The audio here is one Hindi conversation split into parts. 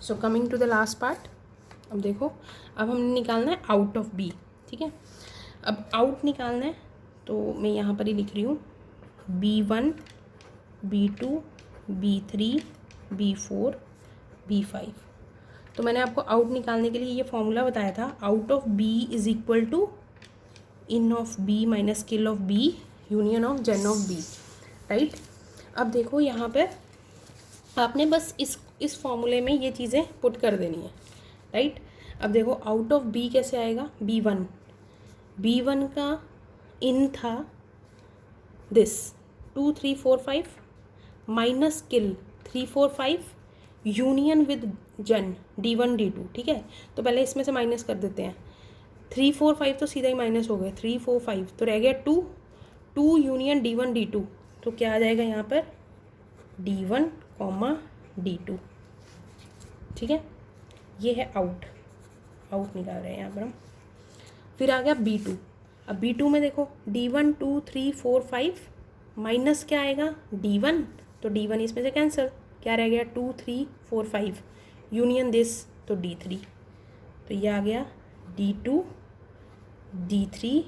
So coming to the last part, अब देखो, अब हमने निकालना है आउट ऑफ बी, ठीक है। अब आउट निकालना है तो मैं यहाँ पर ही लिख रही हूँ B1, B2, B3, B4, B5। तो मैंने आपको आउट निकालने के लिए ये फॉर्मूला बताया था, out of B is equal to in of B minus kill of B union of gen of B, right. अब देखो यहाँ पर आपने बस इस फॉर्मूले में ये चीज़ें पुट कर देनी है, राइट। अब देखो आउट ऑफ B कैसे आएगा, B1 का इन था this 2 3 4 5 minus kill 3 4 5 union with जन D1 D2, ठीक है। तो पहले इसमें से माइनस कर देते हैं, 3 4 5 तो सीधा ही माइनस हो गए, 3 4 5 तो रह गया 2 यूनियन D1 D2, तो क्या आ जाएगा यहाँ पर D1, D2, ठीक है। ये है आउट निकाल रहे हैं यहाँ पर हम। फिर आ गया B2। अब B2 में देखो D1 2 3 4 5 माइनस क्या आएगा D1, तो D1 इसमें से कैंसिल, क्या रह गया 2 3 4 5 यूनियन दिस तो D3, तो ये आ गया D2, D3,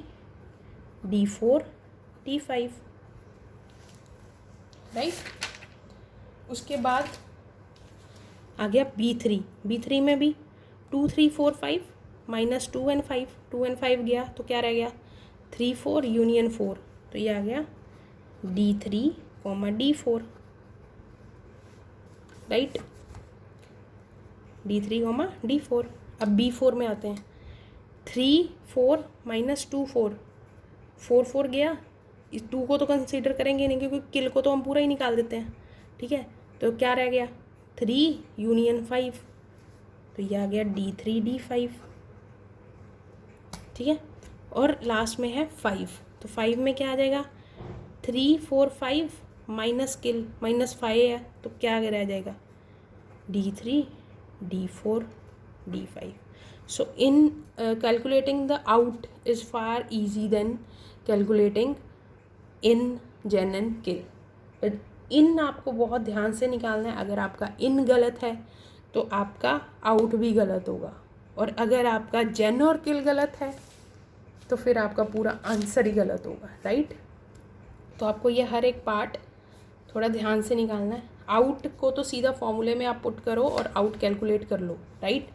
D4, D5, right. उसके बाद आ गया B3 में भी 2 3 4 5 माइनस 2 and 5 गया, तो क्या रह गया 3 4 यूनियन 4, तो ये आ गया D3, D4, right, D3, D4। अब B4 में आते हैं, 3 4 माइनस 2 4 4 गया, इस 2 को तो कंसीडर करेंगे नहीं क्योंकि किल को तो हम पूरा ही निकाल देते हैं, ठीक है। तो क्या रह गया 3 यूनियन 5, तो ये आ गया D3 D5, ठीक है। और लास्ट में है 5, तो 5 में क्या आ जाएगा 3 4 5 माइनस किल माइनस 5 है, तो क्या रह जाएगा D3 D4 D5। So in calculating the out is far easy than calculating in gen and kill. But in आपको बहुत ध्यान से निकालना है, अगर आपका इन गलत है तो आपका आउट भी गलत होगा, और अगर आपका जेन और किल गलत है तो फिर आपका पूरा आंसर ही गलत होगा, राइट। तो आपको ये हर एक पार्ट थोड़ा ध्यान से निकालना है। आउट को तो सीधा फॉर्मूले में आप पुट करो और आउट कैलकुलेट कर लो, राइट।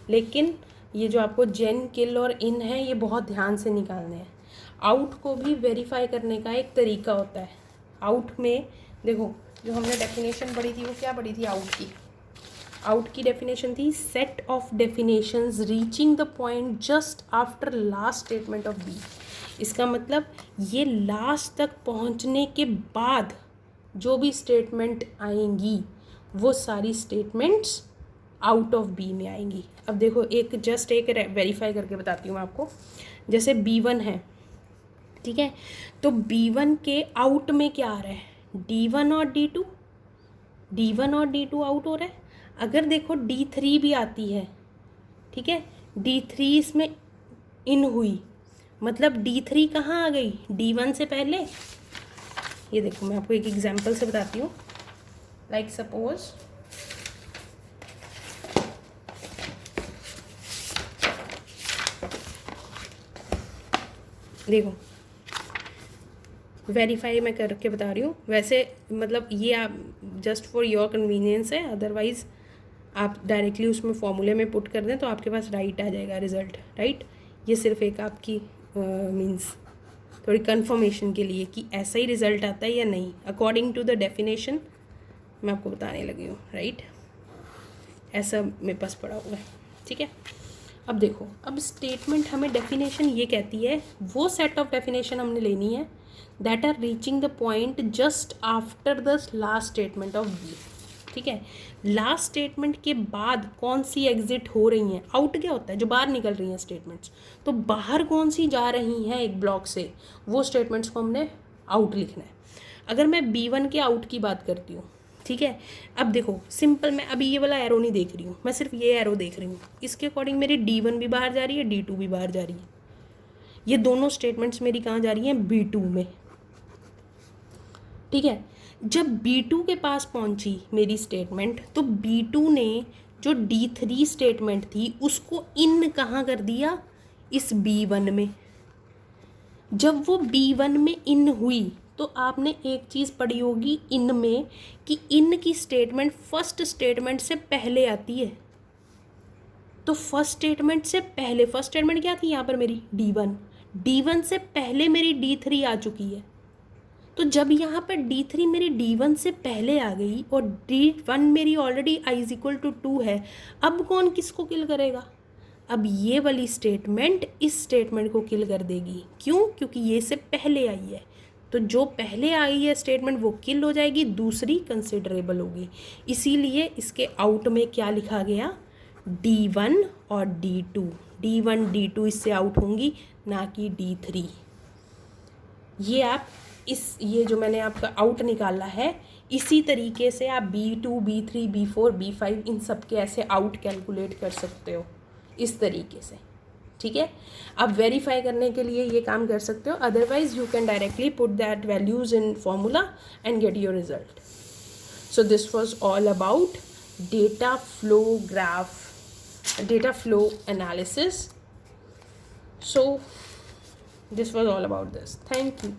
लेकिन ये जो आपको जेन किल और इन है ये बहुत ध्यान से निकालने हैं। आउट को भी वेरीफाई करने का एक तरीका होता है। आउट में देखो जो हमने डेफिनेशन पढ़ी थी वो क्या पढ़ी थी आउट की डेफिनेशन थी set of definitions reaching the point just after last statement of B. इसका मतलब ये लास्ट तक पहुंचने के बाद जो भी स्टेटमेंट आएंगी वो सारी स्टेटमेंट्स आउट ऑफ बी में आएंगी। अब देखो एक वेरीफाई करके बताती हूँ आपको। जैसे B1 है, ठीक है, तो B1 के आउट में क्या आ रहा है D1 और D2 आउट हो रहा है। अगर देखो D3 भी आती है, ठीक है, D3 इसमें इन हुई, मतलब D3 कहाँ आ गई D1 से पहले। ये देखो मैं आपको एक एग्जांपल से बताती हूँ। लाइक सपोज देखो वेरीफाई मैं करके बता रही हूँ, वैसे मतलब ये आप जस्ट फॉर योर कन्वीनियंस है, अदरवाइज़ आप डायरेक्टली उसमें फॉर्मूले में पुट कर दें तो आपके पास राइट आ जाएगा रिज़ल्ट, राइट। ये सिर्फ एक आपकी मीन्स थोड़ी कंफर्मेशन के लिए कि ऐसा ही रिज़ल्ट आता है या नहीं, अकॉर्डिंग टू द डेफिनेशन मैं आपको बताने लगी हूँ, राइट। ऐसा मेरे पास पड़ा हुआ है, ठीक है। अब देखो, अब स्टेटमेंट हमें डेफिनेशन ये कहती है, वो सेट ऑफ डेफिनेशन हमने लेनी है that are reaching the point just after the last statement of B, ठीक है। लास्ट स्टेटमेंट के बाद कौन सी एग्जिट हो रही हैं, आउट क्या होता है जो बाहर निकल रही हैं स्टेटमेंट्स, तो बाहर कौन सी जा रही हैं एक ब्लॉक से, वो स्टेटमेंट्स को हमने आउट लिखना है। अगर मैं B1 के आउट की बात करती हूँ, ठीक है, अब देखो सिंपल, मैं अभी ये वाला एरो नहीं देख रही हूँ, मैं सिर्फ ये एरो देख रही हूँ, इसके अकॉर्डिंग मेरी D1 भी बाहर जा रही है, D2 भी बाहर जा रही है। ये दोनों स्टेटमेंट्स मेरी कहाँ जा रही हैं B2 में, ठीक है। जब B2 के पास पहुंची मेरी स्टेटमेंट तो B2 ने जो D3 स्टेटमेंट थी उसको इन कहाँ कर दिया, इस B1 में। जब वो B1 में इन हुई तो आपने एक चीज़ पढ़ी होगी इन में कि इन की स्टेटमेंट फर्स्ट स्टेटमेंट से पहले आती है। तो फर्स्ट स्टेटमेंट से पहले, फर्स्ट स्टेटमेंट क्या थी यहाँ पर मेरी, D1 से पहले मेरी D3 आ चुकी है। तो जब यहाँ पर D3 मेरी D1 से पहले आ गई और D1 मेरी ऑलरेडी i = 2 है, अब कौन किसको किल करेगा, अब ये वाली स्टेटमेंट इस स्टेटमेंट को किल कर देगी। क्यों, क्योंकि ये से पहले आई है। तो जो पहले आई है स्टेटमेंट वो किल हो जाएगी, दूसरी कंसिडरेबल होगी। इसीलिए इसके आउट में क्या लिखा गया, D1 और D2, D1 D2 इससे आउट होंगी, ना कि D3। ये आप ये जो मैंने आपका आउट निकाला है, इसी तरीके से आप B2 B3 B4 B5 इन सब के ऐसे आउट कैलकुलेट कर सकते हो, इस तरीके से। ठीक है, आप वेरीफाई करने के लिए ये काम कर सकते हो, otherwise you can directly put that values in formula and get your result. So this was all about data flow graph, data flow analysis. So this was all about this. Thank you.